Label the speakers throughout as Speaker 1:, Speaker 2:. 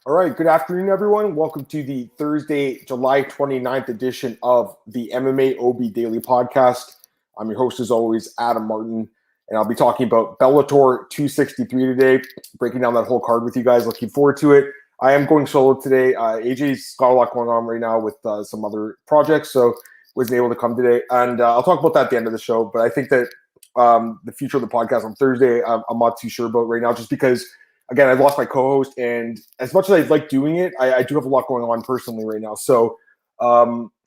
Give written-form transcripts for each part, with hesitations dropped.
Speaker 1: All right, good afternoon, everyone. Welcome to the Thursday, July 29th edition of the MMAOB Daily Podcast. I'm your host, as always, Adam Martin, and I'll be talking about Bellator 263 today, breaking down that whole card with you guys. Looking forward to it. I am going solo today. AJ's got a lot going on right now with some other projects, so wasn't able to come today. And I'll talk about that at the end of the show, but I think that the future of the podcast on Thursday, I'm not too sure about right now, just because – again, I've lost my co-host, and as much as I like doing it, I do have a lot going on personally right now. So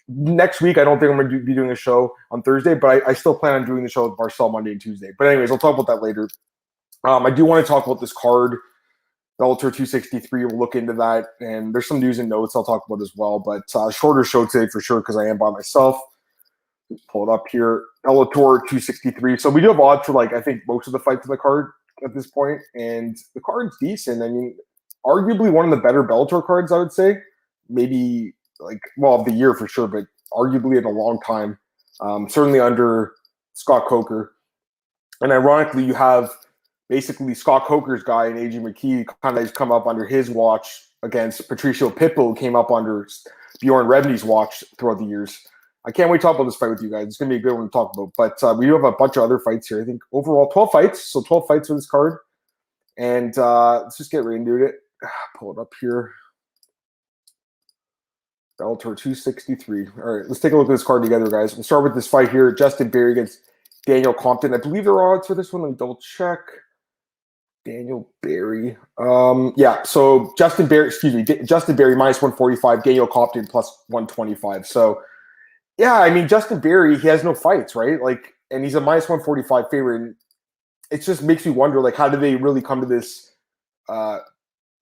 Speaker 1: next week, I don't think I'm going to be doing a show on Thursday, but I still plan on doing the show with Marcel Monday and Tuesday. But anyways, I'll talk about that later. I do want to talk about this card, Bellator 263. We'll look into that, and there's some news and notes I'll talk about as well. But shorter show today for sure because I am by myself. Let's pull it up here. Bellator 263. So we do have odds for, I think most of the fights in the card at this point, and the card's decent. I mean, arguably one of the better Bellator cards, I would say. Maybe of the year for sure, but arguably in a long time. Certainly under Scott Coker. And ironically, you have basically Scott Coker's guy and AJ McKee kind of come up under his watch against Patricio Pitbull, who came up under Bjorn Rebney's watch throughout the years. I can't wait to talk about this fight with you guys. It's going to be a good one to talk about. But we do have a bunch of other fights here. I think overall 12 fights. So 12 fights for this card. And let's just get right into it. Pull it up here. Bellator 263. All right, let's take a look at this card together, guys. We'll start with this fight here. Justin Berry against Daniel Compton. I believe there are odds for this one. Let me double check. Daniel Berry. So Justin Berry minus 145. Daniel Compton plus 125. So yeah, I mean, Justin Berry, he has no fights, right? And he's a minus 145 favorite. And it just makes me wonder, how did they really come to this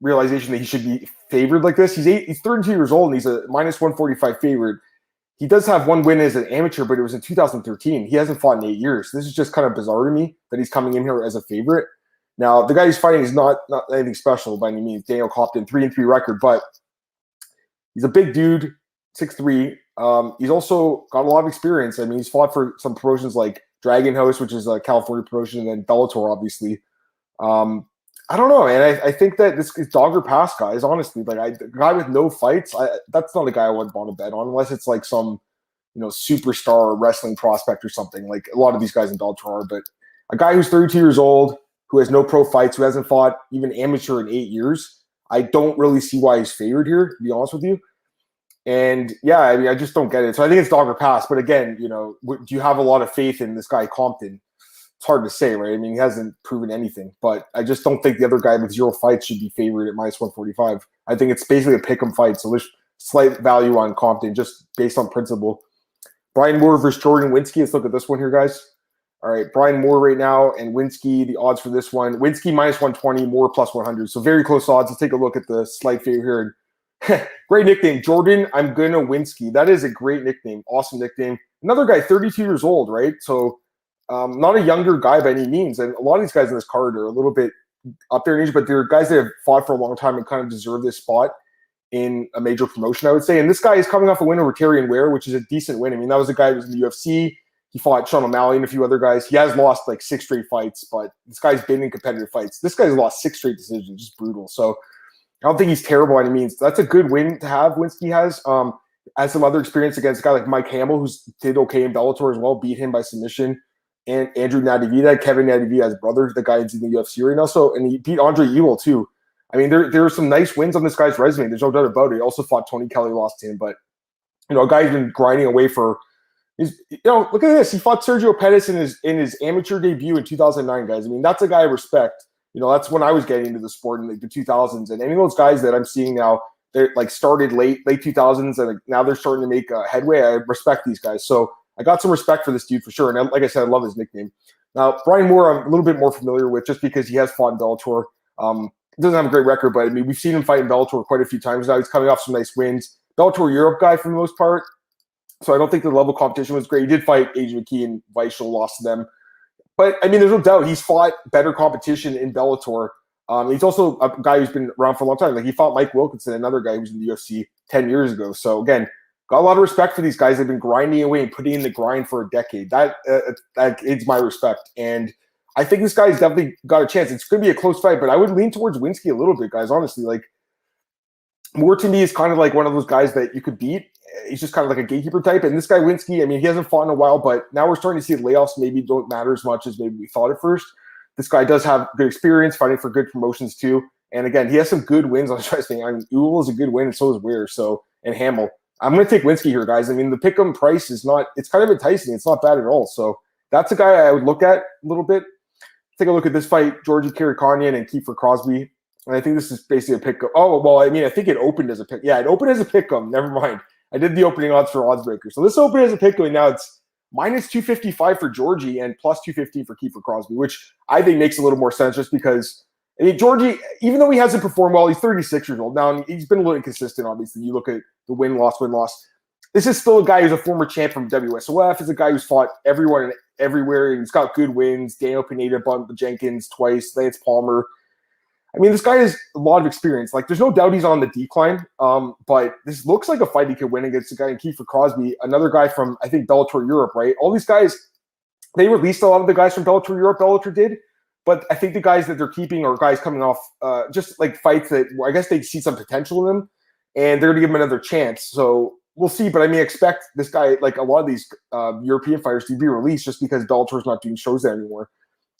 Speaker 1: realization that he should be favored like this? He's 32 years old, and he's a minus 145 favorite. He does have one win as an amateur, but it was in 2013. He hasn't fought in 8 years. This is just kind of bizarre to me that he's coming in here as a favorite. Now, the guy he's fighting is not anything special by any means. Daniel Compton, 3-3 record, but he's a big dude, 6'3". He's also got a lot of experience. I mean, he's fought for some promotions like Dragon House, which is a California promotion, and then Bellator, obviously. I don't know, and I think that this is dog or pass, guys. Honestly, the guy with no fights, that's not a guy I would want to bet on, unless it's some, superstar wrestling prospect or something. Like a lot of these guys in Bellator are, but a guy who's 32 years old, who has no pro fights, who hasn't fought even amateur in 8 years, I don't really see why he's favored here, to be honest with you. And yeah, I mean, I just don't get it. So I think it's dog or pass. But again, do you have a lot of faith in this guy Compton? It's hard to say, right? I mean, he hasn't proven anything. But I just don't think the other guy with 0 fights should be favored at minus 145. I think it's basically a pick'em fight. So there's slight value on Compton just based on principle. Brian Moore versus Jordan Winsky. Let's look at this one here, guys. All right, Brian Moore right now and Winsky, the odds for this one. Winsky minus 120, Moore plus 100. So very close odds. Let's take a look at the slight favor here. Great nickname, Jordan. I'm gonna Winsky. That is a great nickname. Awesome nickname. Another guy, 32 years old, right? So not a younger guy by any means. And a lot of these guys in this card are a little bit up there in age, but they're guys that have fought for a long time and kind of deserve this spot in a major promotion, I would say. And this guy is coming off a win over Terrion Ware, which is a decent win. I mean, that was a guy who was in the UFC. He fought Sean O'Malley and a few other guys. He has lost 6 straight fights, but this guy's been in competitive fights. This guy's lost 6 straight decisions, just brutal. So I don't think he's terrible by any means. That's a good win to have. Winsky has some other experience against a guy like Mike Hamill, who's did okay in Bellator as well, beat him by submission. And Andrew Natividad, Kevin Natividad's brother, the guy who's in the UFC right now. So, and he beat Andre Ewell too. I mean, there are some nice wins on this guy's resume. There's no doubt about it. He also fought Tony Kelly, lost to him, but a guy who's been grinding away for. Look at this. He fought Sergio Pettis in his amateur debut in 2009, guys. I mean, that's a guy I respect. That's when I was getting into the sport in the 2000s. And any of those guys that I'm seeing now, they're started late 2000s, and now they're starting to make headway. I respect these guys. So I got some respect for this dude for sure. And like I said, I love his nickname. Now, Brian Moore, I'm a little bit more familiar with just because he has fought in Bellator. He doesn't have a great record, but I mean, we've seen him fight in Bellator quite a few times now. He's coming off some nice wins. Bellator Europe guy for the most part. So I don't think the level of competition was great. He did fight AJ McKee and Weichel, lost to them. But, I mean, there's no doubt he's fought better competition in Bellator. He's also a guy who's been around for a long time. He fought Mike Wilkinson, another guy who was in the UFC 10 years ago. So, again, got a lot of respect for these guys. They've been grinding away and putting in the grind for a decade. That is my respect. And I think this guy's definitely got a chance. It's going to be a close fight, but I would lean towards Winsky a little bit, guys, honestly. Moore to me is kind of like one of those guys that you could beat. He's just kind of like a gatekeeper type. And this guy, Winsky, I mean, he hasn't fought in a while, but now we're starting to see layoffs maybe don't matter as much as maybe we thought at first. This guy does have good experience fighting for good promotions too. And again, he has some good wins on his wrestling. I mean, Ewell is a good win, and so is Weir. And Hamill. I'm going to take Winsky here, guys. I mean, the pick'em price is not, it's kind of enticing. It's not bad at all. So that's a guy I would look at a little bit. Take a look at this fight, Georgie Kirikanyan and Kiefer Crosby. And I think this is basically a pick. Oh, well, I mean, I think it opened as a pick. Yeah, it opened as a pick'em. Never mind. I did the opening odds for Oddsbreaker. So this opened as a pick'em, and now it's minus 255 for Georgie and plus 215 for Kiefer Crosby, which I think makes a little more sense just because, I mean, Georgie, even though he hasn't performed well, he's 36 years old now, and he's been a little inconsistent, obviously. You look at the win-loss. This is still a guy who's a former champ from WSOF. He's a guy who's fought everyone and everywhere, and he's got good wins. Daniel Pineda, bumped Jenkins twice, Lance Palmer. I mean, this guy has a lot of experience. Like, there's no doubt he's on the decline, but this looks like a fight he could win against a guy in Kiefer Crosby, another guy from, I think, Bellator Europe, right? All these guys, they released a lot of the guys from Bellator Europe, Bellator did, but I think the guys that they're keeping are guys coming off just like fights that I guess they see some potential in them, and they're going to give him another chance. So we'll see, but I mean, expect this guy, like a lot of these European fighters, to be released just because Bellator's not doing shows there anymore.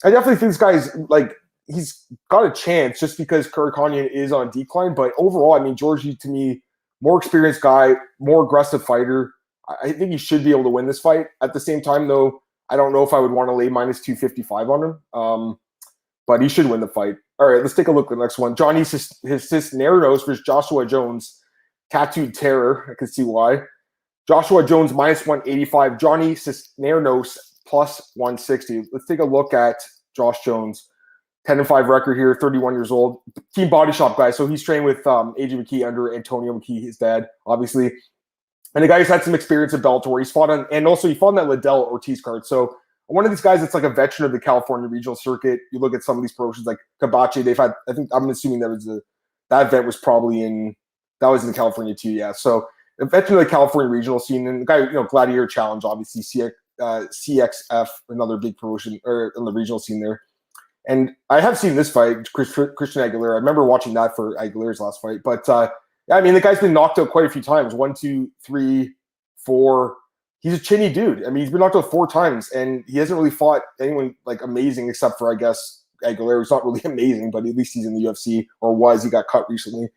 Speaker 1: I definitely think this guy's like, he's got a chance just because Kirikanyan is on decline. But overall, I mean, Georgie, to me, more experienced guy, more aggressive fighter. I think he should be able to win this fight. At the same time, though, I don't know if I would want to lay minus 255 on him. But he should win the fight. All right, let's take a look at the next one. Johnny Cisneros versus Joshua Jones. Tattooed terror. I can see why. Joshua Jones minus 185. Johnny Cisneros plus 160. Let's take a look at Josh Jones. 10-5 record here, 31 years old. Team Body Shop guy. So he's trained with AJ McKee under Antonio McKee, his dad, obviously. And the guy who's had some experience at Bellator. He fought on that Liddell Ortiz card. So one of these guys that's like a veteran of the California regional circuit. You look at some of these promotions like Kabachi, they've had, I think, I'm assuming that event was probably in the California too, yeah. So a veteran of the California regional scene, and the guy, Gladiator Challenge, obviously, CXF, another big promotion or in the regional scene there. And I have seen this fight, Christian Aguilera. I remember watching that for Aguilera's last fight. But, yeah, I mean, the guy's been knocked out quite a few times. 1, 2, 3, 4. He's a chinny dude. I mean, he's been knocked out 4 times, and he hasn't really fought anyone, like, amazing except for, I guess, Aguilera. He's not really amazing, but at least he's in the UFC, or was. He got cut recently.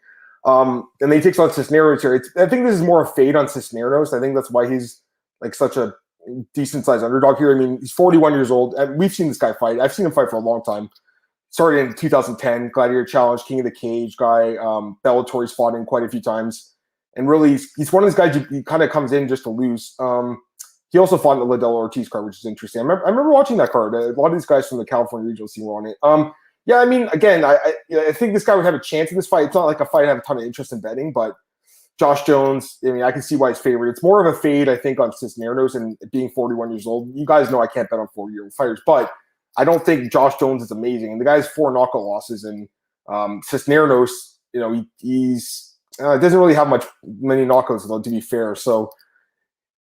Speaker 1: And then he takes on Cisneros here. I think this is more a fade on Cisneros. I think that's why he's, like, such a decent-sized underdog here. I mean, he's 41 years old. And we've seen this guy fight. I've seen him fight for a long time. Started in 2010, Gladiator Challenge, King of the Cage guy. Bellator he's fought in quite a few times. And really, he's one of these guys who kind of comes in just to lose. He also fought in the Liddell Ortiz card, which is interesting. I remember watching that card. A lot of these guys from the California regional scene were on it. Yeah, I mean, again, I think this guy would have a chance in this fight. It's not like a fight I have a ton of interest in betting, but Josh Jones, I mean, I can see why he's favored. It's more of a fade, I think, on Cisneros and being 41 years old. You guys know I can't bet on 40-year-old fighters, but I don't think Josh Jones is amazing. And the guy's 4 knockout losses, and Cisneros, he's doesn't really have many knockouts, though, to be fair. So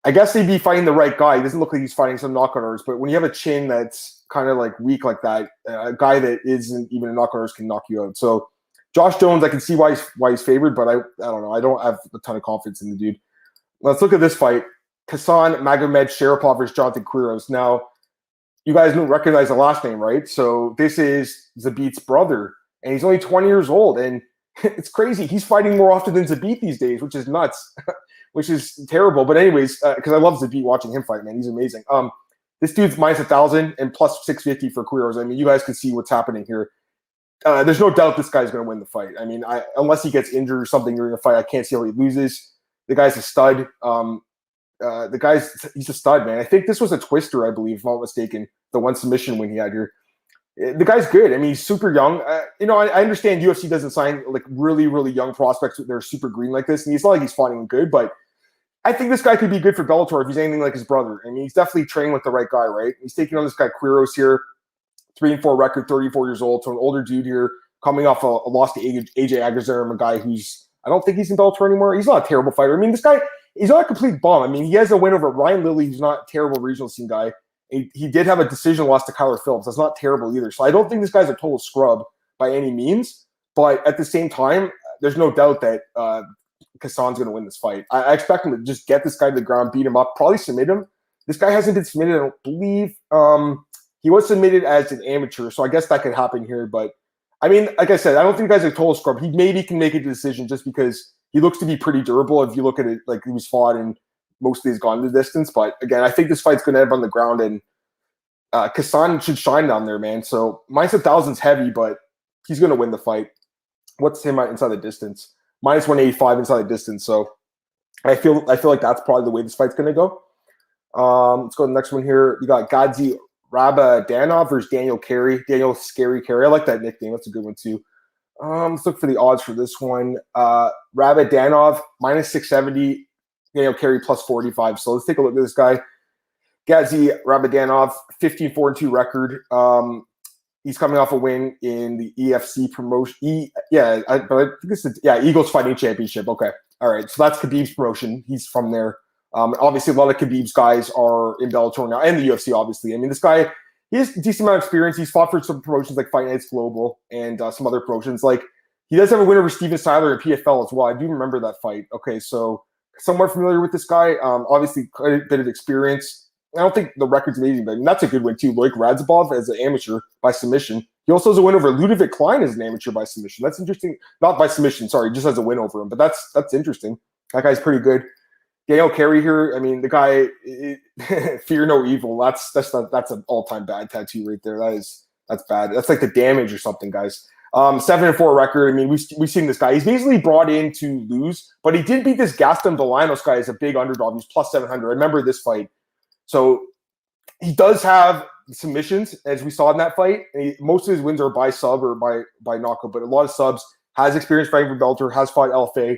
Speaker 1: I guess he'd be fighting the right guy. He doesn't look like he's fighting some knockout artist, but when you have a chin that's kind of like weak like that, a guy that isn't even a knockout artist can knock you out. So Josh Jones, I can see why he's favored, but I don't know. I don't have a ton of confidence in the dude. Let's look at this fight. Kassan Magomed Sharapov versus Jonathan Quiros. Now, you guys don't recognize the last name, right? So this is Zabit's brother, and he's only 20 years old, and it's crazy. He's fighting more often than Zabit these days, which is nuts, which is terrible. But anyways, because I love Zabit watching him fight, man. He's amazing. This dude's minus 1,000 and plus 650 for Quiros. I mean, you guys can see what's happening here. There's no doubt this guy's going to win the fight. I mean, unless he gets injured or something during the fight, I can't see how he loses. The guy's a stud. He's a stud, man. I think this was a twister, I believe, if I'm not mistaken, the one submission win he had here. The guy's good. I mean, he's super young. I understand UFC doesn't sign like really, really young prospects that are super green like this, and it's not like he's fighting good, but I think this guy could be good for Bellator if he's anything like his brother. I mean, he's definitely trained with the right guy, right? He's taking on this guy Quiros here, 3-4 record, 34 years old, so an older dude here, coming off a loss to AJ Agazarim, a guy who's, I don't think he's in Bellator anymore. He's not a terrible fighter. I mean, this guy, he's not a complete bum. I mean, he has a win over Ryan Lilly, who's not a terrible regional scene guy. He did have a decision loss to Kyler Phillips. That's not terrible either. So I don't think this guy's a total scrub by any means. But at the same time, there's no doubt that Kassan's going to win this fight. I expect him to just get this guy to the ground, beat him up, probably submit him. This guy hasn't been submitted, I don't believe. He was submitted as an amateur, so I guess that could happen here. But, I mean, like I said, I don't think the guy's a total scrub. He maybe can make a decision just because he looks to be pretty durable if you look at it like he was fought and mostly has gone the distance. But, again, I think this fight's going to end up on the ground, and Kassan should shine down there, man. So, minus 1,000's heavy, but he's going to win the fight. What's him inside the distance? Minus 185 inside the distance. So, I feel like that's probably the way this fight's going to go. Let's go to the next one here. You got Gadzi Rabadanov versus Daniel Carey. Daniel Scary Carey. I like that nickname. That's a good one too. Let's look for the odds for this one. Rabadanov minus 670. Daniel Carey plus 45. So let's take a look at this guy. Gadzi Rabadanov, 15-4-2 record. He's coming off a win in the EFC promotion. I think this is Eagles Fighting Championship. Okay, all right. So that's Khabib's promotion. He's from there. Obviously, a lot of Khabib's guys are in Bellator now, and the UFC, obviously. I mean, this guy, he has a decent amount of experience. He's fought for some promotions like Fight Nights Global and some other promotions. Like, he does have a win over Steven Seiler in PFL as well. I do remember that fight. Okay, so somewhat familiar with this guy. Obviously, quite a bit of experience. I don't think the record's amazing, but I mean, that's a good win, too. Loic Radzhabov as an amateur by submission. He also has a win over Ludovic Klein as an amateur by submission. That's interesting. Not by submission, sorry, just has a win over him. But that's interesting. That guy's pretty good. Daniel Carey here. I mean, the guy, fear no evil. That's an all-time bad tattoo right there. That's bad. That's like the Damage or something, guys. 7-4 record. I mean, we've seen this guy. He's basically brought in to lose, but he did beat this Gaston Bolanos guy as a big underdog. He's plus 700. I remember this fight. So he does have submissions, as we saw in that fight. And most of his wins are by sub or by knockout, but a lot of subs. Has experience fighting for Bellator. Has fought LFA.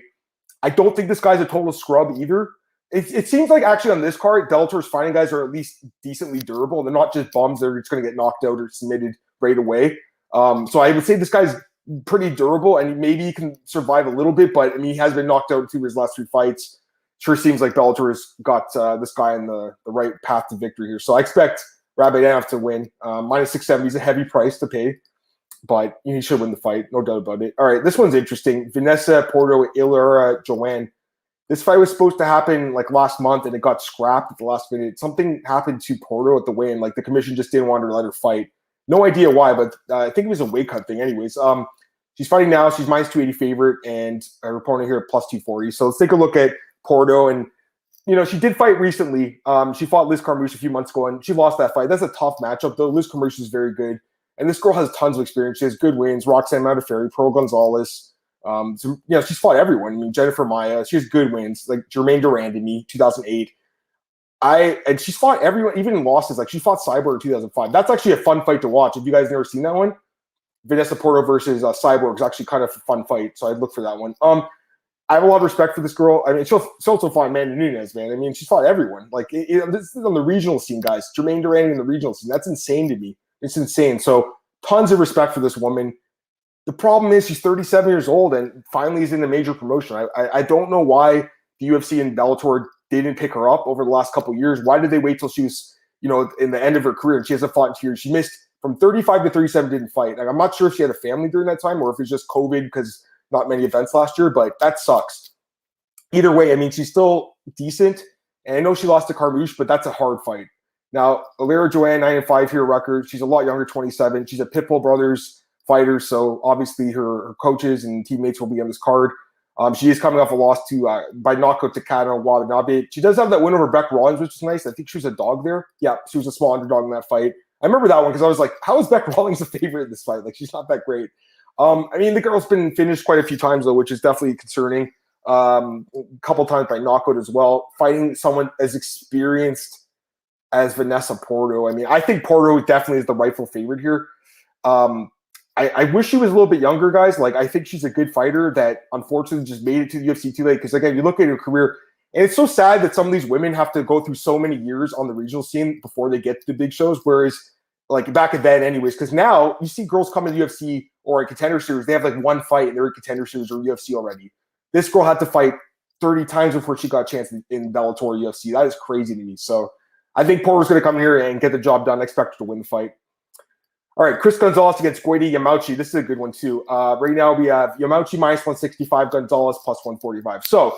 Speaker 1: I don't think this guy's a total scrub either. It seems like actually on this card, Bellator's fighting guys are at least decently durable. They're not just bums that are just going to get knocked out or submitted right away. So I would say this guy's pretty durable, and maybe he can survive a little bit. But I mean, he has been knocked out in 2 of his last 3 fights. Sure seems like Bellator has got this guy in the right path to victory here. So I expect Rabadanov to win. Minus 670 is a heavy price to pay, but he should win the fight, no doubt about it. All right, this one's interesting. Vanessa Porto, Ilara Joanne. This fight was supposed to happen like last month, and it got scrapped at the last minute. Something happened to Porto at the weigh-in. Like the commission just didn't want her to let her fight. No idea why, but I think it was a weight cut thing. Anyways, she's fighting now. She's minus 280 favorite, and her opponent here plus 240. So let's take a look at Porto. And she did fight recently. She fought Liz Carmouche a few months ago, and she lost that fight. That's a tough matchup, though. Liz Carmouche is very good, and this girl has tons of experience. She has good wins. Roxanne Modafferi, Pearl Gonzalez. She's fought everyone. I mean, Jennifer Maia, she has good wins, like Jermaine Durandamy, 2008. And she's fought everyone, even in losses. Like she fought Cyborg in 2005. That's actually a fun fight to watch. If you guys never seen that one, Vanessa Porto versus Cyborg is actually kind of a fun fight. So I'd look for that one. I have a lot of respect for this girl. I mean, she's also fought Amanda Nunes, man. I mean, she's fought everyone. Like this is on the regional scene, guys. Jermaine Durandamy in the regional scene. That's insane to me. It's insane. So tons of respect for this woman. The problem is she's 37 years old and finally is in a major promotion. I don't know why the UFC and Bellator didn't pick her up over the last couple of years. Why did they wait till she was, in the end of her career and she hasn't fought in 2 years? She missed from 35 to 37, didn't fight. Like, I'm not sure if she had a family during that time or if it's just COVID because not many events last year, but that sucks. Either way, I mean, she's still decent. And I know she lost to Carmouche, but that's a hard fight. Now, Ilara Joanne, 9-5 here record. She's a lot younger, 27. She's a Pitbull Brothers fighter, so obviously her coaches and teammates will be on this card. She is coming off a loss to by knockout to Kana Watanabe. She does have that win over Beck Rollins, which is nice. I think she was a dog there. Yeah, she was a small underdog in that fight. I remember that one because I was like, how is Beck Rollins a favorite in this fight? Like, she's not that great. I mean, the girl's been finished quite a few times, though, which is definitely concerning. A couple times by knockout as well. Fighting someone as experienced as Vanessa Porto. I mean, I think Porto definitely is the rightful favorite here. I wish she was a little bit younger, guys. Like, I think she's a good fighter that unfortunately just made it to the UFC too late. Because, again, you look at her career, and it's so sad that some of these women have to go through so many years on the regional scene before they get to the big shows. Whereas, like, back then anyways, because now you see girls come to the UFC or a Contender Series, they have, like, one fight and they're in Contender Series or UFC already. This girl had to fight 30 times before she got a chance in Bellator or UFC. That is crazy to me. So I think Porter's going to come here and get the job done. I expect her to win the fight. All right, Chris Gonzalez against Goiti Yamauchi. This is a good one, too. Right now, we have Yamauchi minus 165, Gonzalez plus 145. So,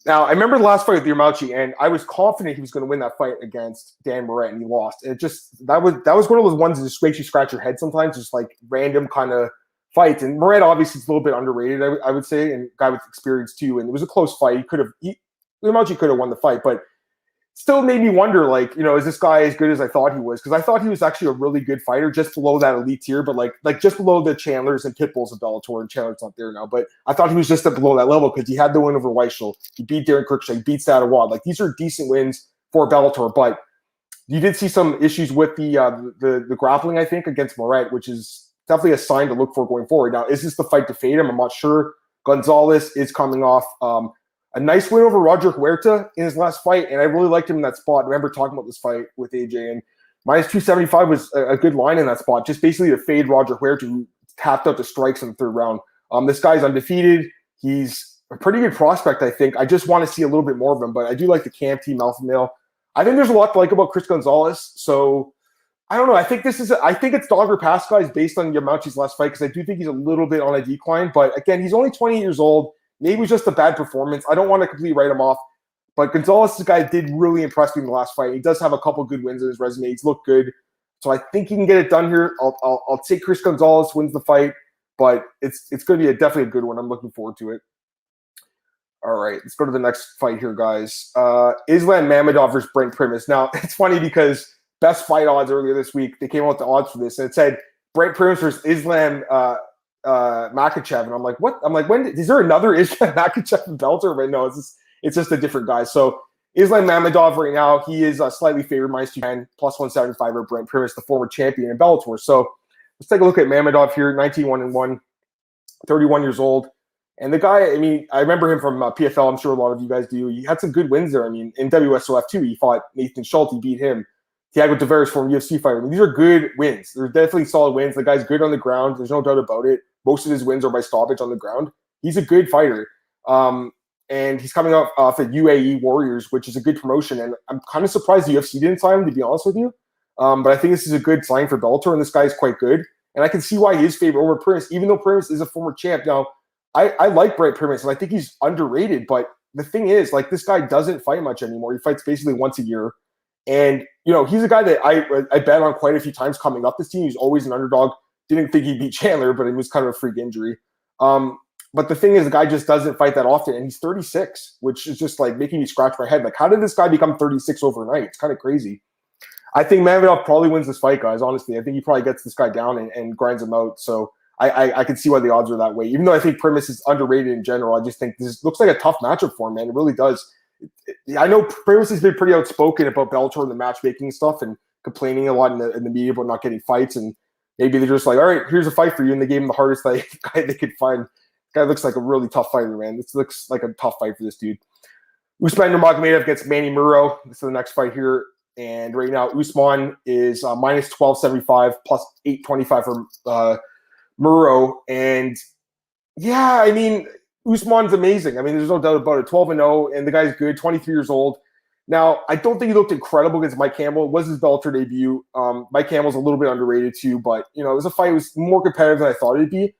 Speaker 1: now, I remember the last fight with Nurmagomedov, and I was confident he was going to win that fight against Dan Moret, and he lost. And it just that was one of those ones that just makes you scratch your head sometimes, just like random kind of fights. And Moret obviously is a little bit underrated, I would say, and a guy with experience too. And it was a close fight. Nurmagomedov could have won the fight, but still made me wonder, like, is this guy as good as I thought he was? Because I thought he was actually a really good fighter, just below that elite tier, but like just below the Chandlers and Pitbulls of Bellator, and Chandler's not there now. But I thought he was just below that level because he had the win over Weichel. He beat Darren Cruikshank, he beat Sadawad. Like, these are decent wins for Bellator, but you did see some issues with the grappling, I think, against Moret, which is definitely a sign to look for going forward. Now, is this the fight to fade him? I'm not sure. Gonzalez is coming off a nice win over Roger Huerta in his last fight, and I really liked him in that spot. I remember talking about this fight with AJ, and minus 275 was a good line in that spot, just basically to fade Roger Huerta, who tapped out the strikes in the third round. This guy's undefeated. He's a pretty good prospect, I think. I just want to see a little bit more of him, but I do like the camp team alpha male. I think there's a lot to like about Chris Gonzalez, so I don't know. I think it's dog or pass, guys, based on Yamauchi's last fight, because I do think he's a little bit on a decline, but again, he's only 20 years old. Maybe it was just a bad performance. I don't want to completely write him off. But Gonzalez, this guy, did really impress me in the last fight. He does have a couple good wins in his resume. He's looked good. So I think he can get it done here. I'll take Chris Gonzalez wins the fight, but it's going to be definitely a good one. I'm looking forward to it. All right, let's go to the next fight here, guys. Islam Mamedov versus Brent Primus. Now, it's funny because best fight odds earlier this week, they came out with the odds for this, and it said Brent Primus versus Islam Makhachev, and I'm like, what? I'm like, is there another Islam Makhachev in Bellator? Right? No, it's just a different guy. So Islam Mamedov right now, he is slightly favored minus 210, plus 175 over Brent Primus, the former champion in Bellator. So let's take a look at Mamedov here, 19-1-1, 31 years old. And the guy, I mean, I remember him from PFL. I'm sure a lot of you guys do. He had some good wins there. I mean, in WSOF too, he fought Nathan Schulte, he beat him. Thiago Tavares, former UFC fighter. I mean, these are good wins. They're definitely solid wins. The guy's good on the ground. There's no doubt about it. Most of his wins are by stoppage on the ground. He's a good fighter. And he's coming off at UAE Warriors, which is a good promotion. And I'm kind of surprised the UFC didn't sign him, to be honest with you. But I think this is a good sign for Bellator, and this guy is quite good. And I can see why he is favored over Primus, even though Primus is a former champ. Now, I like Brent Primus, and I think he's underrated. But the thing is, like, this guy doesn't fight much anymore. He fights basically once a year. And, he's a guy that I bet on quite a few times coming up this team. He's always an underdog. Didn't think he'd beat Chandler, but it was kind of a freak injury. But the thing is, the guy just doesn't fight that often, and he's 36, which is just like making me scratch my head. Like, how did this guy become 36 overnight? It's kind of crazy. I think Mamedov probably wins this fight, guys, honestly. I think he probably gets this guy down and grinds him out. So I can see why the odds are that way. Even though I think Primus is underrated in general, I just think this looks like a tough matchup for him, man. It really does. I know Primus has been pretty outspoken about Bellator and the matchmaking stuff and complaining a lot in the media about not getting fights. And maybe they're just like, all right, here's a fight for you. And they gave him the hardest guy they could find. Guy looks like a really tough fighter, man. This looks like a tough fight for this dude. Usman Nurmagomedov against Manny Muro. This is the next fight here. And right now, Usman is minus 1275, plus 825 for Muro. And yeah, I mean, Usman's amazing. I mean, there's no doubt about it. 12-0, and the guy's good, 23 years old. Now, I don't think he looked incredible against Mike Campbell. It was his Bellator debut. Mike Campbell's a little bit underrated too, but, it was a fight that was more competitive than I thought it'd be.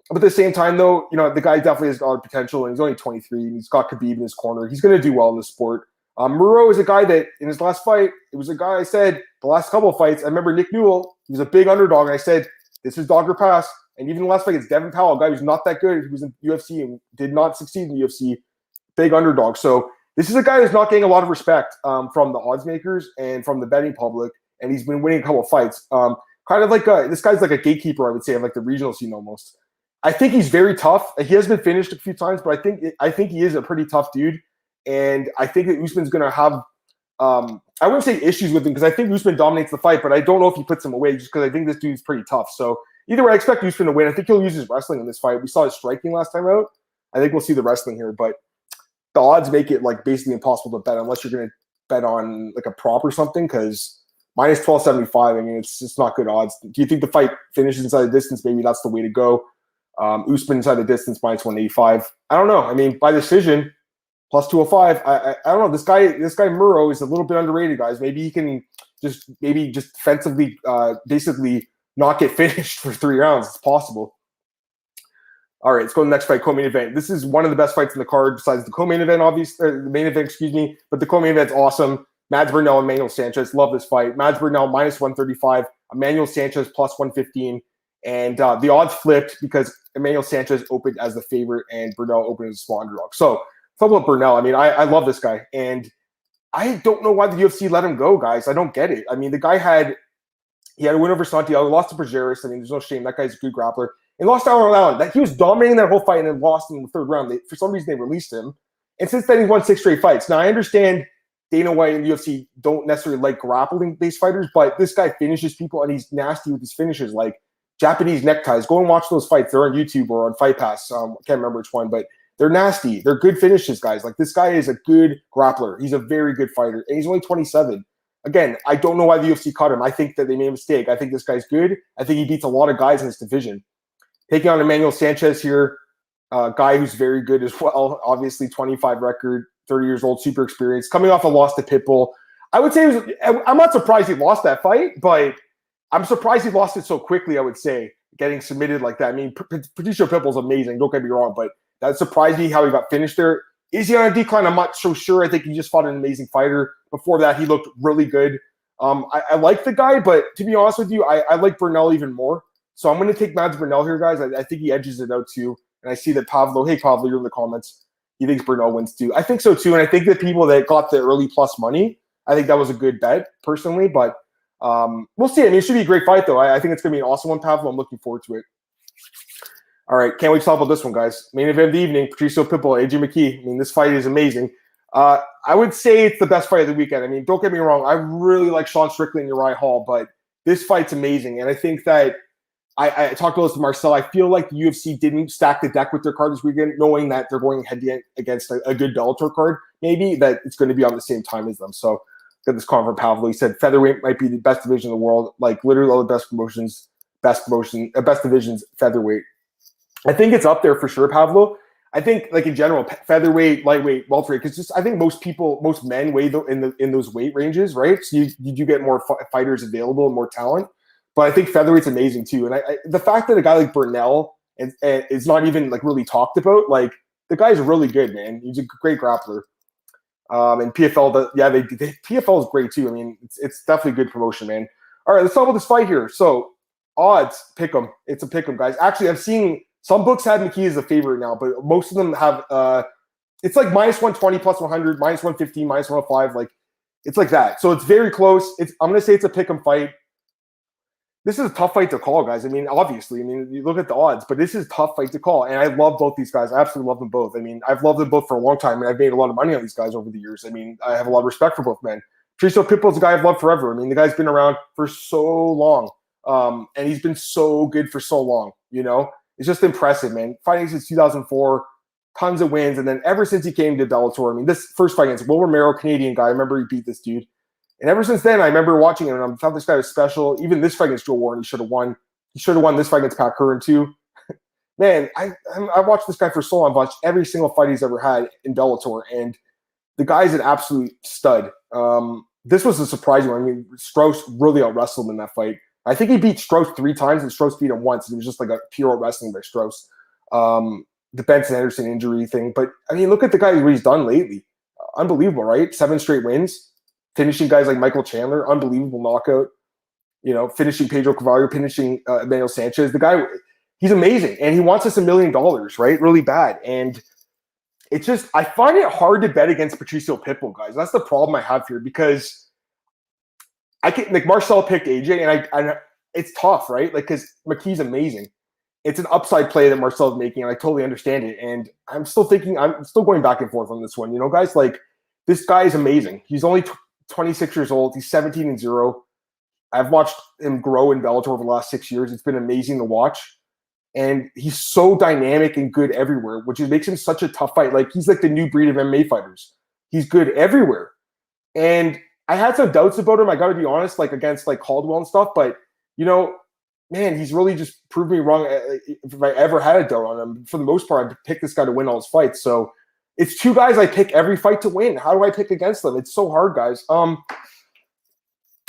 Speaker 1: But at the same time, though, the guy definitely has a lot of potential, and he's only 23, and he's got Khabib in his corner. He's going to do well in the sport. Muro is a guy that, in his last fight, it was a guy I said, the last couple of fights, I remember Nick Newell, he was a big underdog, and I said, this is dog or pass. And even the last fight against Devin Powell, a guy who's not that good, who was in UFC and did not succeed in the UFC, big underdog. So this is a guy who's not getting a lot of respect from the odds makers and from the betting public, and he's been winning a couple of fights. Kind of like this guy's like a gatekeeper, I would say, of like the regional scene almost. I think he's very tough. He has been finished a few times, but I think he is a pretty tough dude. And I think that Usman's going to have I wouldn't say issues with him because I think Usman dominates the fight, but I don't know if he puts him away just because I think this dude's pretty tough. So either way, I expect Usman to win. I think he'll use his wrestling in this fight. We saw his striking last time out. I think we'll see the wrestling here, but the odds make it like basically impossible to bet unless you're going to bet on like a prop or something because minus 1275, I mean, it's just not good odds. Do you think the fight finishes inside the distance? Maybe that's the way to go. Usman inside the distance, minus 185. I don't know. I mean, by decision, plus 205. I don't know. This guy Muro is a little bit underrated, guys. Maybe he can just defensively basically not get finished for 3 rounds. It's possible. All right, let's go to the next fight, co-main event. This is one of the best fights in the card besides the co-main event, obviously, the main event, excuse me. But the co-main event's awesome. Mads Burnell and Emmanuel Sanchez. Love this fight. Mads Burnell minus 135, Emmanuel Sanchez plus 115. And the odds flipped because Emmanuel Sanchez opened as the favorite and Burnell opened as a small underdog. So, talk about Burnell. I mean, I love this guy. And I don't know why the UFC let him go, guys. I don't get it. I mean, the guy had a win over Santiago, lost to Bergeris. I mean, there's no shame. That guy's a good grappler. And lost out on Allen. He was dominating that whole fight and then lost in the 3rd round. For some reason, they released him. And since then, he's won 6 straight fights. Now, I understand Dana White and the UFC don't necessarily like grappling-based fighters, but this guy finishes people, and he's nasty with his finishes, like Japanese neckties. Go and watch those fights. They're on YouTube or on Fight Pass. I can't remember which one, but they're nasty. They're good finishes, guys. Like, this guy is a good grappler. He's a very good fighter, and he's only 27. Again, I don't know why the UFC cut him. I think that they made a mistake. I think this guy's good. I think he beats a lot of guys in this division. Taking on Emmanuel Sanchez here, a guy who's very good as well. Obviously, 25 record, 30 years old, super experienced. Coming off a loss to Pitbull. I would say I'm not surprised he lost that fight, but I'm surprised he lost it so quickly, I would say, getting submitted like that. I mean, Patricio Pitbull's amazing, don't get me wrong, but that surprised me how he got finished there. Is he on a decline? I'm not so sure. I think he just fought an amazing fighter. Before that, he looked really good. I like the guy, but to be honest with you, I like Burnell even more. So I'm going to take Mads Burnell here, guys. I think he edges it out too. And I see that Pablo, hey, Pablo, you're in the comments. He thinks Burnell wins too. I think so too. And I think the people that got the early plus money, I think that was a good bet personally. But we'll see. I mean, it should be a great fight, though. I think it's going to be an awesome one, Pablo. I'm looking forward to it. All right. Can't wait to talk about this one, guys. Main event of the evening, Patricio Pitbull, AJ McKee. I mean, this fight is amazing. I would say it's the best fight of the weekend. I mean, don't get me wrong. I really like Sean Strickland and Uriah Hall, but this fight's amazing. And I think that I talked about this to Marcel. I feel like the UFC didn't stack the deck with their card this weekend, knowing that they're going head against a good Bellator card, maybe, that it's going to be on the same time as them. So, got this comment from Pavlo. He said featherweight might be the best division in the world, like literally all the best divisions, featherweight. I think it's up there for sure, Pavlo. I think, like, in general, featherweight, lightweight, welterweight, because just I think most men weigh in those weight ranges, right? So you do get more fighters available and more talent. But I think featherweight's amazing too. And the fact that a guy like Burnell is not even like really talked about, like, the guy's really good, man. He's a great grappler. And PFL, PFL is great too. I mean, it's definitely good promotion, man. All right, let's talk about this fight here. So odds, pick 'em. It's a pick 'em, guys. Actually, I'm seeing some books have McKee as a favorite now, but most of them have it's like minus 120 plus 100, minus 115, minus 105. Like, it's like that. So it's very close. I'm gonna say it's a pick 'em fight. This is a tough fight to call, guys. I mean, obviously, you look at the odds, but this is a tough fight to call. And I love both these guys. I absolutely love them both. I mean, I've loved them both for a long time, and I've made a lot of money on these guys over the years. I mean, I have a lot of respect for both men. Patricio Pitbull's a guy I've loved forever. I mean, the guy's been around for so long, and he's been so good for so long, you know? It's just impressive, man. Fighting since 2004, tons of wins, and then ever since he came to Bellator, I mean, this first fight against Will Romero, Canadian guy, I remember he beat this dude. And ever since then, I remember watching him, and I thought this guy was special. Even this fight against Joe Warren, he should have won. He should have won this fight against Pat Curran, too. Man, I watched this guy for so long. I've watched every single fight he's ever had in Bellator, and the guy's an absolute stud. This was a surprising one. I mean, Strauss really out-wrestled him in that fight. I think he beat Strauss 3 times, and Strauss beat him once. It was just like a pure wrestling by Strauss. The Benson Henderson injury thing. But, I mean, look at the guy what he's done lately. Unbelievable, right? 7 straight wins. Finishing guys like Michael Chandler, unbelievable knockout. You know, finishing Pedro Carvalho, finishing Emmanuel Sanchez. The guy, he's amazing, and he wants us $1 million, right? Really bad. And it's just, I find it hard to bet against Patricio Pitbull, guys. That's the problem I have here, because I can, like, Marcel picked AJ, and it's tough, right? Like, because McKee's amazing. It's an upside play that Marcel's making, and I totally understand it. And I'm still going back and forth on this one. You know, guys, like, this guy is amazing. He's only 26 years old. He's 17-0. I've watched him grow in Bellator over the last 6 years. It's been amazing to watch. And he's so dynamic and good everywhere, which makes him such a tough fight. Like, he's like the new breed of MMA fighters. He's good everywhere. And I had some doubts about him, I got to be honest, like against like Caldwell and stuff. But, you know, man, he's really just proved me wrong. If I ever had a doubt on him, for the most part, I picked this guy to win all his fights. So it's 2 guys I pick every fight to win. How do I pick against them? It's so hard, guys.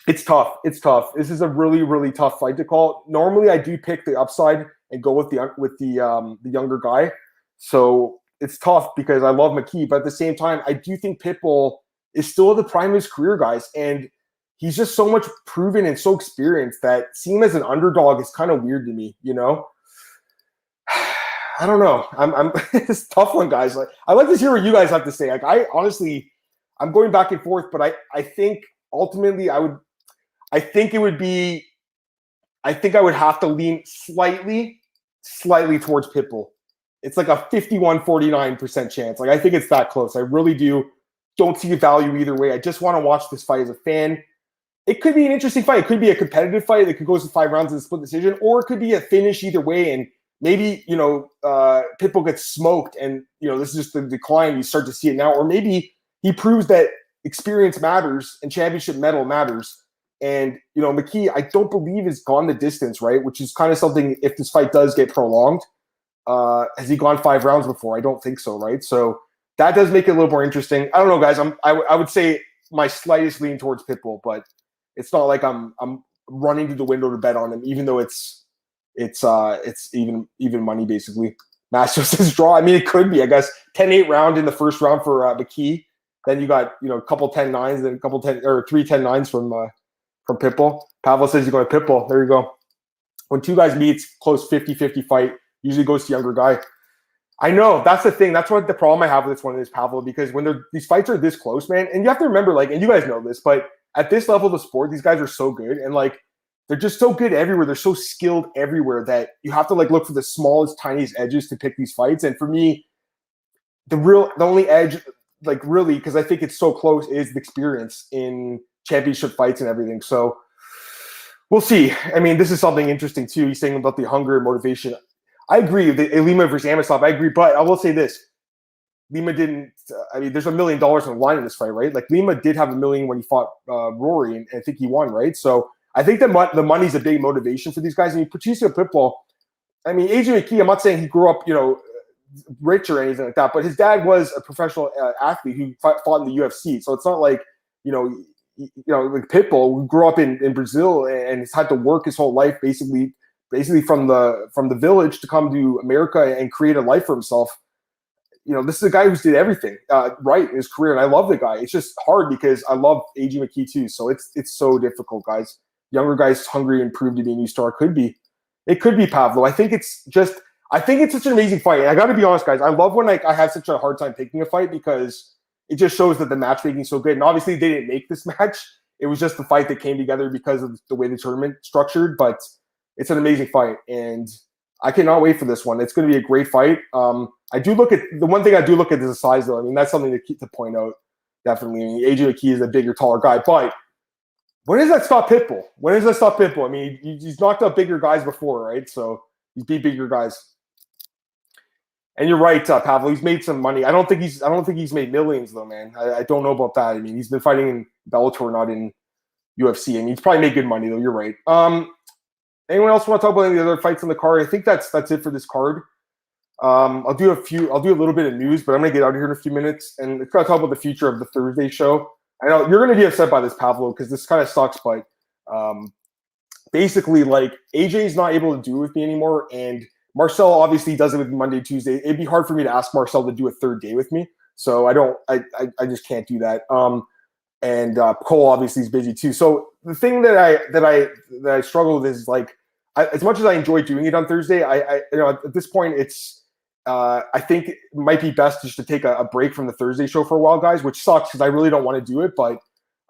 Speaker 1: It's tough. It's tough. This is a really, really tough fight to call. Normally, I do pick the upside and go with the younger guy. So it's tough because I love McKee, but at the same time, I do think Pitbull is still at the prime of his career, guys, and he's just so much proven and so experienced that seeing him as an underdog is kind of weird to me. You know, I don't know. I'm it's a tough one, guys. Like, I like to hear what you guys have to say. Like, I honestly, I'm going back and forth, but I think ultimately I think I would have to lean slightly towards Pitbull. It's like a 51-49% chance. Like, I think it's that close. I really do. Don't see a value either way. I just want to watch this fight as a fan. It could be an interesting fight. It could be a competitive fight. It could go to 5 rounds in a split decision, or it could be a finish either way. And maybe, Pitbull gets smoked and, this is just the decline. You start to see it now. Or maybe he proves that experience matters and championship medal matters. And, McKee, I don't believe has gone the distance, right? Which is kind of something, if this fight does get prolonged, has he gone 5 rounds before? I don't think so, right? So that does make it a little more interesting. I don't know, guys. I would say my slightest lean towards Pitbull, but it's not like I'm running to the window to bet on him, even though it's even money, basically. Master says draw. I mean, it could be, I guess, 10-8 round in the first round for McKee. Then you got, a couple 10-9s, then a couple 3 10-9s from Pitbull. Pavel says he's going to Pitbull. There you go. When two guys meet, it's close 50-50 fight. Usually goes to younger guy. I know. That's the thing. That's what the problem I have with this one is, Pavel, because when these fights are this close, man, and you have to remember, and you guys know this, but at this level of the sport, these guys are so good. And, they're just so good everywhere. They're so skilled everywhere that you have to, look for the smallest, tiniest edges to pick these fights. And for me, the only edge, really, because I think it's so close, is the experience in championship fights and everything. So we'll see. I mean, this is something interesting too. He's saying about the hunger and motivation. I agree. The Lima versus Amosov, I agree. But I will say this. Lima didn't there's $1 million on the line in this fight, right? Lima did have $1 million when he fought Rory, and I think he won, right? So I think that the money's a big motivation for these guys. I mean, Patricio, Pitbull, AJ McKee, I'm not saying he grew up, rich or anything like that, but his dad was a professional athlete who fought in the UFC. So it's not like, Pitbull, who grew up in Brazil and has had to work his whole life basically from the village to come to America and create a life for himself. This is a guy who's did everything right in his career, and I love the guy. It's just hard because I love AJ McKee too. So it's so difficult, guys. Younger guys hungry and prove to be a new star. It could be Pavlo. I think it's such an amazing fight. And I got to be honest, guys. I love when I have such a hard time picking a fight because it just shows that the matchmaking is so good. And obviously, they didn't make this match. It was just the fight that came together because of the way the tournament structured. But it's an amazing fight, and I cannot wait for this one. It's going to be a great fight. I do look at the one thing I do look at is the size, though. I mean, that's something to point out. Definitely, AJ McKee is a bigger, taller guy, but when does that stop Pitbull? I mean, he's knocked out bigger guys before, right? So he's beat bigger guys. And you're right, Pavel. He's made some money. I don't think he's made millions though, man. I don't know about that. I mean, he's been fighting in Bellator, not in UFC. I mean, he's probably made good money though. You're right. Anyone else want to talk about any other fights on the card? I think that's it for this card. I'll do a little bit of news, but I'm gonna get out of here in a few minutes, and it's gonna talk about the future of the Thursday show. I know you're gonna be upset by this, Pavlo, because this kind of sucks, but basically, AJ's not able to do it with me anymore, and Marcel obviously does it with Monday, Tuesday. It'd be hard for me to ask Marcel to do a third day with me, so I just can't do that. And Cole obviously is busy too. So the thing that I struggle with is as much as I enjoy doing it on Thursday, at this point I think it might be best just to take a break from the Thursday show for a while, guys, which sucks because I really don't want to do it. But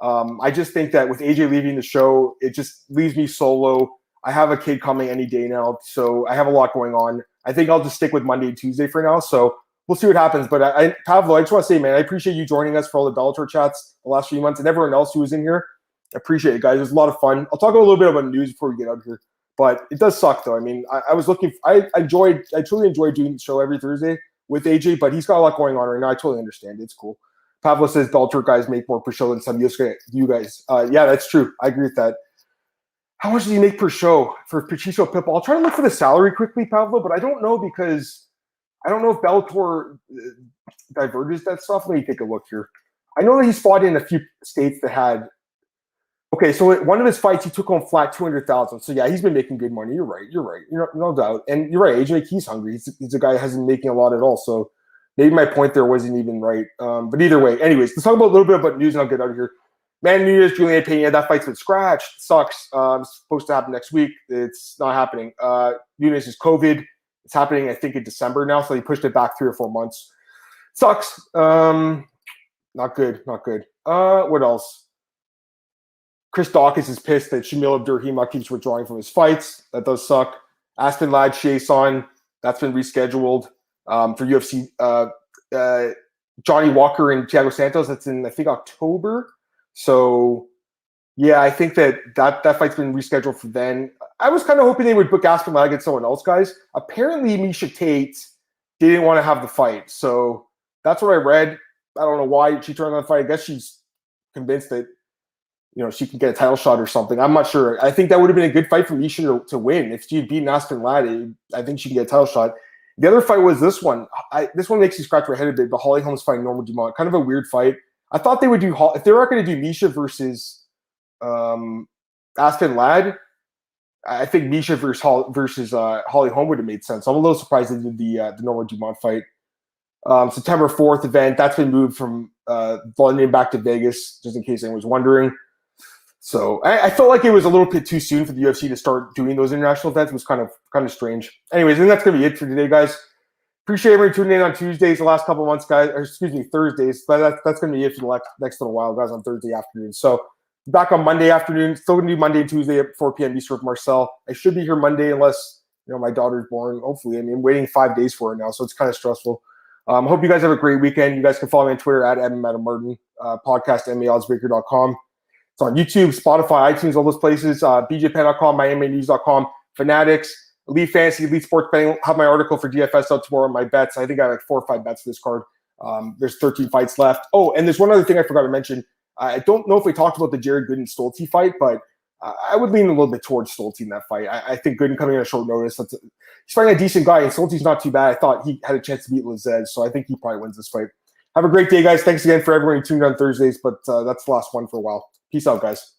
Speaker 1: I just think that with AJ leaving the show, it just leaves me solo. I have a kid coming any day now, so I have a lot going on. I think I'll just stick with Monday and Tuesday for now. So we'll see what happens. But Pavlo, I just want to say, man, I appreciate you joining us for all the Bellator chats the last few months, and everyone else who was in here. I appreciate it, guys. It was a lot of fun. I'll talk a little bit about news before we get out of here. But it does suck, though. I mean, I truly enjoy doing the show every Thursday with AJ, but he's got a lot going on right now. I totally understand. It's cool. Pavlo says Bellator guys make more per show than some you guys. Yeah, that's true. I agree with that. How much does he make per show for Patricio Pitbull? I'll try to look for the salary quickly, Pavlo, but I don't know because I don't know if Bellator diverges that stuff. Let me take a look here. I know that he's fought in a few states that had Okay, so one of his fights, he took home flat 200,000. So yeah, he's been making good money. You're right. No doubt. And you're right. AJ McKee's hungry. He's a guy who hasn't been making a lot at all. So maybe my point there wasn't even right. But either way, anyways, let's talk about a little bit about news and I'll get out of here. Man, Nunez, Julian Pena, that fight's been scratched. Sucks. It's supposed to happen next week. It's not happening. Nunez is COVID. It's happening, I think, in December now. So he pushed it back 3 or 4 months. Sucks. Not good. What else? Chris Dawkins is pissed that Shamil Abdurrahimov keeps withdrawing from his fights. That does suck. Aspen Ladd, Chason, that's been rescheduled for UFC. Johnny Walker and Thiago Santos, that's in, I think, October. So, yeah, I think that fight's been rescheduled for then. I was kind of hoping they would book Aspen Ladd against someone else, guys. Apparently, Miesha Tate didn't want to have the fight. So that's what I read. I don't know why she turned on the fight. I guess she's convinced that she can get a title shot or something. I'm not sure. I think that would have been a good fight for Miesha to win. If she had beaten Aspen Ladd, I think she could get a title shot. The other fight was this one. This one makes me scratch my head a bit, but Holly Holmes fighting Norma Dumont. Kind of a weird fight. I thought they would do, if they were going to do Miesha versus Aspen Ladd, I think Miesha versus Holly Holm would have made sense. I'm a little surprised they did the Norma Dumont fight. September 4th event, that's been moved from London back to Vegas, just in case anyone was wondering. So I felt like it was a little bit too soon for the UFC to start doing those international events. It was kind of strange. Anyways, I think that's going to be it for today, guys. Appreciate everyone tuning in on Tuesdays the last couple of months, guys. Or excuse me, Thursdays. But that's going to be it for the next little while, guys, on Thursday afternoon. So back on Monday afternoon. Still going to do Monday and Tuesday at 4 p.m. Eastern with Marcel. I should be here Monday unless my daughter's born. Hopefully, I'm waiting 5 days for her now, so it's kind of stressful. Hope you guys have a great weekend. You guys can follow me on Twitter at MMAOB podcast, MMAOBsbreaker.com. It's on YouTube, Spotify, iTunes, all those places. BJPen.com, MyMMAnews.com, Fanatics, Elite Fantasy, Elite Sports Betting. Have my article for DFS out tomorrow on my bets. I think I have like 4 or 5 bets for this card. There's 13 fights left. Oh, and there's one other thing I forgot to mention. I don't know if we talked about the Jared Gooden-Stolte fight, but I would lean a little bit towards Stolte in that fight. I think Gooden coming on a short notice. He's fighting a decent guy, and Stolte's not too bad. I thought he had a chance to beat Lizez, so I think he probably wins this fight. Have a great day, guys. Thanks again for everyone who tuned on Thursdays, but that's the last one for a while. Peace out, guys.